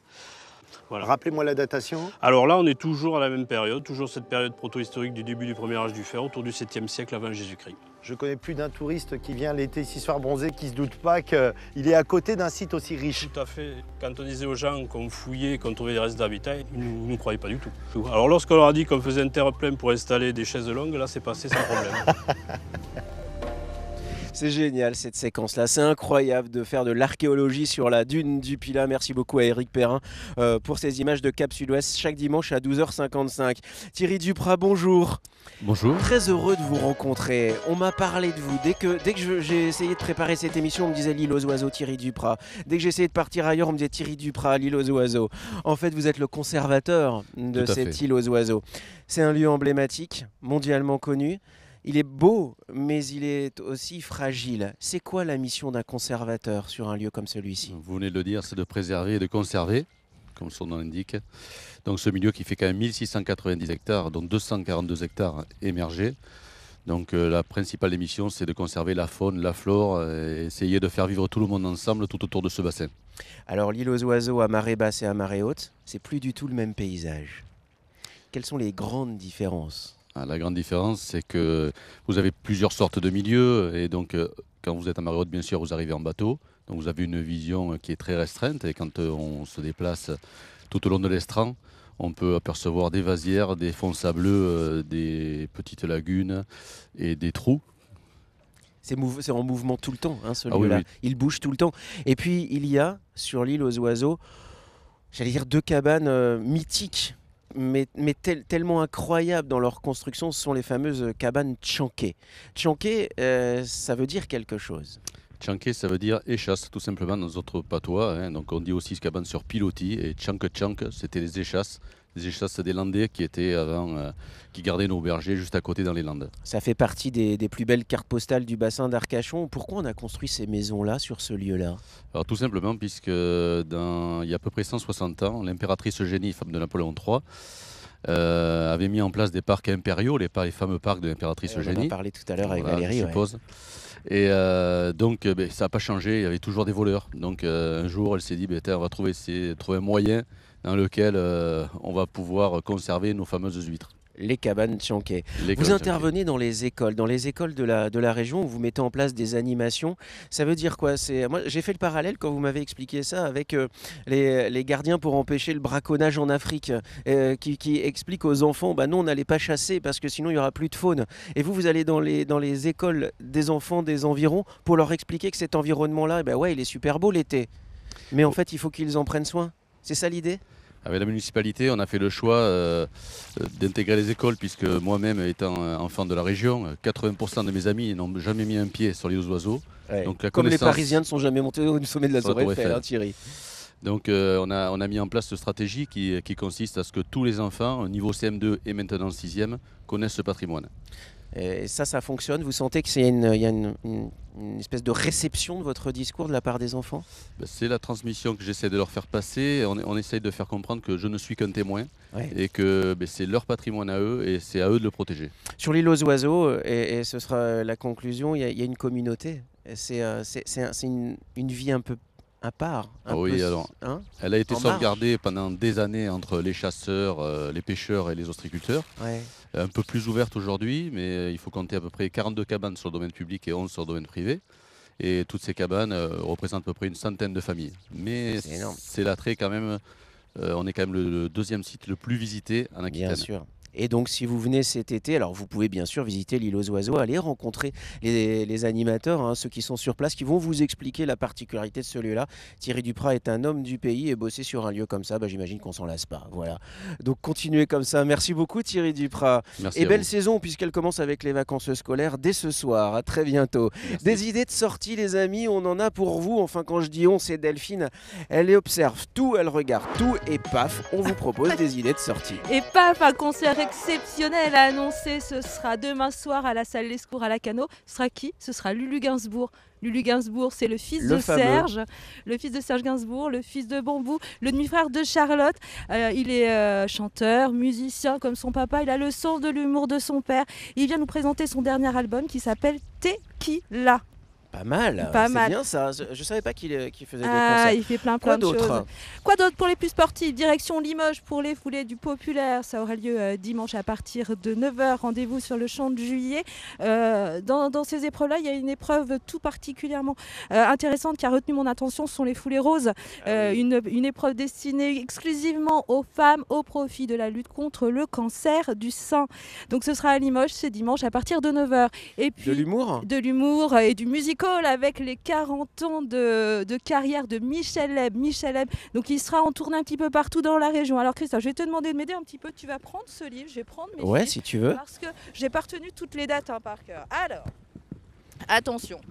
Voilà. Rappelez-moi la datation. Alors là, on est toujours à la même période, toujours cette période proto-historique du début du premier âge du fer, autour du 7e siècle avant Jésus-Christ. Je connais plus d'un touriste qui vient l'été ici se faire bronzer, qui ne se doute pas qu'il est à côté d'un site aussi riche. Tout à fait. Quand on disait aux gens qu'on fouillait, qu'on trouvait des restes d'habitat, ils ne nous croyaient pas du tout. Alors lorsqu'on leur a dit qu'on faisait un terre-plein pour installer des chaises longues, là c'est passé sans problème. C'est génial cette séquence-là, c'est incroyable de faire de l'archéologie sur la dune du Pilat. Merci beaucoup à Éric Perrin pour ces images de Cap Sud-Ouest chaque dimanche à 12h55. Thierry Duprat, bonjour. Bonjour. Très heureux de vous rencontrer. On m'a parlé de vous. Dès que j'ai essayé de préparer cette émission, on me disait l'île aux oiseaux, Thierry Duprat. Dès que j'essayais de partir ailleurs, on me disait Thierry Duprat, l'île aux oiseaux. En fait, vous êtes le conservateur de cette île aux oiseaux. C'est un lieu emblématique, mondialement connu. Il est beau, mais il est aussi fragile. C'est quoi la mission d'un conservateur sur un lieu comme celui-ci? Vous venez de le dire, c'est de préserver et de conserver, comme son nom l'indique. Donc ce milieu qui fait quand même 1690 hectares, dont 242 hectares émergés. Donc la principale mission, c'est de conserver la faune, la flore, et essayer de faire vivre tout le monde ensemble tout autour de ce bassin. Alors l'île aux oiseaux à marée basse et à marée haute, c'est plus du tout le même paysage. Quelles sont les grandes différences? La grande différence, c'est que vous avez plusieurs sortes de milieux et donc quand vous êtes en marée haute, bien sûr, vous arrivez en bateau. Donc vous avez une vision qui est très restreinte et quand on se déplace tout au long de l'estran, on peut apercevoir des vasières, des fonds sableux, des petites lagunes et des trous. C'est en mouvement tout le temps, hein, ce lieu-là. Oui, oui. Il bouge tout le temps. Et puis il y a sur l'île aux oiseaux, j'allais dire 2 cabanes mythiques. Mais tellement incroyables dans leur construction, ce sont les fameuses cabanes Tchanké. Tchanké, ça veut dire quelque chose. Tchanké, ça veut dire échasse, tout simplement, dans notre patois. Hein. Donc on dit aussi cabane sur pilotis. Et Tchank, c'était les échasses des Landais qui étaient avant, qui gardaient nos bergers juste à côté dans les Landes. Ça fait partie des plus belles cartes postales du bassin d'Arcachon. Pourquoi on a construit ces maisons-là sur ce lieu-là? Alors tout simplement puisque il y a à peu près 160 ans, l'impératrice Eugénie, femme de Napoléon III, avait mis en place des parcs impériaux, les fameux parcs de l'impératrice Eugénie. On en a parlé tout à l'heure avec Valérie. Je suppose. Et donc ça n'a pas changé, il y avait toujours des voleurs. Donc un jour elle s'est dit, on va trouver un moyen dans lequel on va pouvoir conserver nos fameuses huîtres. Les cabanes Tchanké. Vous intervenez dans les écoles de la région où vous mettez en place des animations. Ça veut dire quoi? Moi, j'ai fait le parallèle quand vous m'avez expliqué ça avec les gardiens pour empêcher le braconnage en Afrique, qui expliquent aux enfants, non, on n'allait pas chasser parce que sinon il n'y aura plus de faune. Et vous allez dans les écoles des enfants des environs pour leur expliquer que cet environnement-là, il est super beau l'été. Mais en fait, il faut qu'ils en prennent soin. C'est ça l'idée? Avec la municipalité, on a fait le choix d'intégrer les écoles, puisque moi-même, étant enfant de la région, 80% de mes amis n'ont jamais mis un pied sur l'île aux oiseaux. Ouais. Donc, comme les Parisiens ne sont jamais montés au sommet de la Tour Eiffel, hein, Thierry. Donc on a mis en place cette stratégie qui consiste à ce que tous les enfants, au niveau CM2 et maintenant 6e, connaissent ce patrimoine. Et ça fonctionne. Vous sentez qu'il y a une espèce de réception de votre discours de la part des enfants? C'est la transmission que j'essaie de leur faire passer. On essaye de faire comprendre que je ne suis qu'un témoin et que c'est leur patrimoine à eux et c'est à eux de le protéger. Sur l'île aux oiseaux, et ce sera la conclusion, il y a une communauté. C'est une vie un peu à part. Elle a été sauvegardée pendant des années entre les chasseurs, les pêcheurs et les ostréiculteurs. Un peu plus ouverte aujourd'hui, mais il faut compter à peu près 42 cabanes sur le domaine public et 11 sur le domaine privé. Et toutes ces cabanes représentent à peu près une centaine de familles. Mais c'est l'attrait quand même, on est quand même le deuxième site le plus visité en Aquitaine. Bien sûr. Et donc si vous venez cet été, alors vous pouvez bien sûr visiter l'île aux oiseaux, aller rencontrer les animateurs, ceux qui sont sur place, qui vont vous expliquer la particularité de ce lieu-là. Thierry Duprat est un homme du pays et bosser sur un lieu comme ça, j'imagine qu'on s'en lasse pas. Voilà. Donc continuez comme ça. Merci beaucoup Thierry Duprat. Merci et belle saison puisqu'elle commence avec les vacances scolaires dès ce soir. À très bientôt. Merci. Des idées de sortie les amis, on en a pour vous. Enfin quand je dis on, c'est Delphine. Elle les observe tout, elle regarde tout et paf, on vous propose des idées de sortie. Et paf, un concert exceptionnel à annoncer, ce sera demain soir à la salle Lescours à la Cano. Ce sera qui? Ce sera Lulu Gainsbourg. Lulu Gainsbourg, c'est le fils de Serge, le fils de Serge Gainsbourg, le fils de Bambou, le demi-frère de Charlotte. Il est chanteur, musicien comme son papa, il a le sens de l'humour de son père. Il vient nous présenter son dernier album qui s'appelle Tequila. Pas mal, Pas c'est mal. bien ça. Je savais pas qu'il faisait des concerts. Il fait plein Quoi de d'autre choses. Quoi d'autre pour les plus sportifs? Direction Limoges pour les foulées du Populaire. Ça aura lieu dimanche à partir de 9h. Rendez-vous sur le champ de Juillet. Dans ces épreuves-là, il y a une épreuve tout particulièrement intéressante qui a retenu mon attention. Ce sont les foulées roses. Une épreuve destinée exclusivement aux femmes au profit de la lutte contre le cancer du sein. Donc ce sera à Limoges, c'est dimanche à partir de 9h. Et puis, de l'humour et du musical avec les 40 ans de carrière de Michel Leb. Donc il sera en tournée un petit peu partout dans la région. Alors Christophe, je vais te demander de m'aider un petit peu. Tu vas prendre ce livre, je vais prendre mes Ouais, fiches, si tu veux. parce que j'ai pas retenu toutes les dates par cœur. Alors, attention.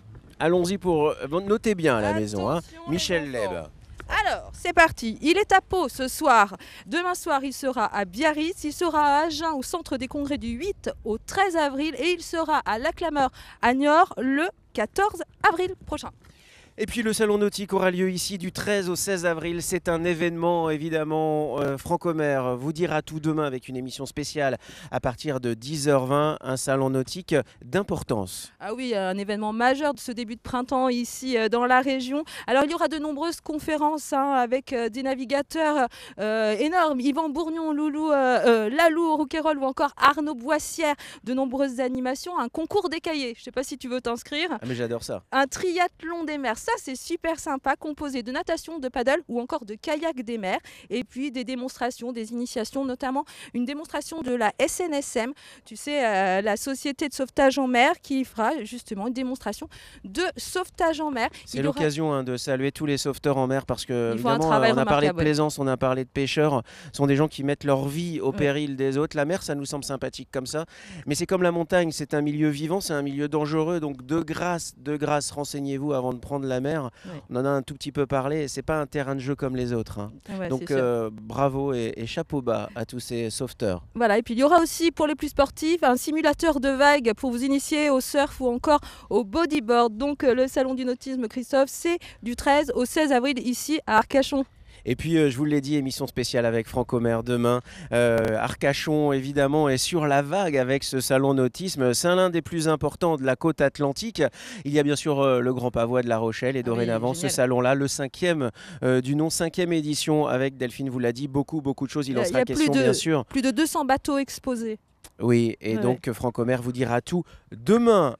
Allons-y pour... notez bien à la maison, Michel Leb. Alors, c'est parti. Il est à Pau ce soir. Demain soir, il sera à Biarritz. Il sera à Agen au centre des congrès du 8 au 13 avril. Et il sera à La Clameur à Niort le 14 avril prochain. Et puis le salon nautique aura lieu ici du 13 au 16 avril. C'est un événement évidemment. Francomer vous dira tout demain avec une émission spéciale à partir de 10h20. Un salon nautique d'importance. Ah oui, un événement majeur de ce début de printemps ici dans la région. Alors il y aura de nombreuses conférences avec des navigateurs énormes. Yvan Bourgnon, Lalou Rouquayrol ou encore Arnaud Boissière. De nombreuses animations. Un concours d'écaillés. Je ne sais pas si tu veux t'inscrire. Ah mais j'adore ça. Un triathlon des mers. Ça, c'est super sympa, composé de natation, de paddle ou encore de kayak des mers. Et puis des démonstrations, des initiations, notamment une démonstration de la SNSM, tu sais, la Société de sauvetage en mer, qui fera justement une démonstration de sauvetage en mer. C'est l'occasion de saluer tous les sauveteurs en mer parce que évidemment, on a parlé de plaisance, on a parlé de pêcheurs. Ce sont des gens qui mettent leur vie au péril des autres. La mer, ça nous semble sympathique comme ça. Mais c'est comme la montagne, c'est un milieu vivant, c'est un milieu dangereux. Donc de grâce, renseignez-vous avant de prendre la mer. On en a un tout petit peu parlé, c'est pas un terrain de jeu comme les autres. Donc bravo et chapeau bas à tous ces sauveteurs. Voilà, et puis il y aura aussi pour les plus sportifs un simulateur de vagues pour vous initier au surf ou encore au bodyboard. Donc le salon du nautisme, Christophe, c'est du 13 au 16 avril ici à Arcachon. Et puis, je vous l'ai dit, émission spéciale avec Francomer demain. Arcachon, évidemment, est sur la vague avec ce salon nautisme. C'est l'un des plus importants de la côte atlantique. Il y a bien sûr le Grand Pavois de La Rochelle et dorénavant ce salon-là, le 5e du nom, 5e édition avec Delphine, vous l'a dit, beaucoup de choses. Il en sera question, bien sûr. Plus de 200 bateaux exposés. Oui, et donc Francomer vous dira tout demain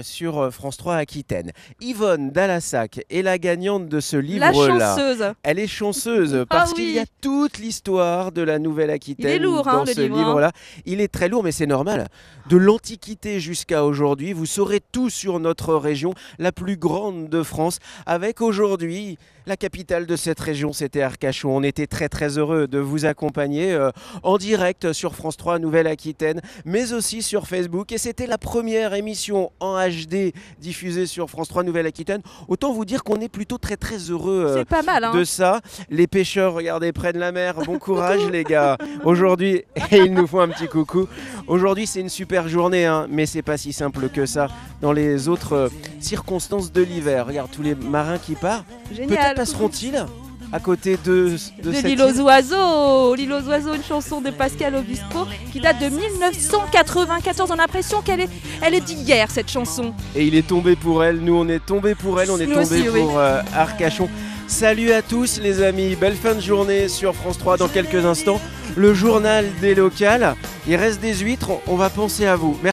sur France 3 Aquitaine. Yvonne Dallassac est la gagnante de ce livre-là. La chanceuse. Elle est chanceuse parce qu'il y a toute l'histoire de la Nouvelle-Aquitaine. Il est lourd, dans ce livre-là. Il est très lourd, mais c'est normal. De l'Antiquité jusqu'à aujourd'hui, vous saurez tout sur notre région, la plus grande de France, avec aujourd'hui la capitale de cette région, c'était Arcachon. On était très heureux de vous accompagner en direct sur France 3 Nouvelle-Aquitaine, mais aussi sur Facebook. Et c'était la première première émission en HD diffusée sur France 3 Nouvelle-Aquitaine. Autant vous dire qu'on est plutôt très très heureux C'est pas mal, hein. de ça. Les pêcheurs, regardez, près de la mer. Bon courage les gars. Aujourd'hui, et ils nous font un petit coucou. Aujourd'hui, c'est une super journée, hein, mais c'est pas si simple que ça. Dans les autres circonstances de l'hiver, regarde tous les marins qui partent. Génial. Peut-être passeront-ils à côté de cette l'île aux île. oiseaux. L'île aux oiseaux, une chanson de Pascal Obispo qui date de 1994. On a l'impression qu'elle est d'hier, cette chanson. Et il est tombé pour elle. Nous, on est tombé pour elle. On est Nous tombé aussi, oui. pour Arcachon. Salut à tous les amis. Belle fin de journée sur France 3 dans quelques instants. Le journal des locales. Il reste des huîtres. On va penser à vous. Merci.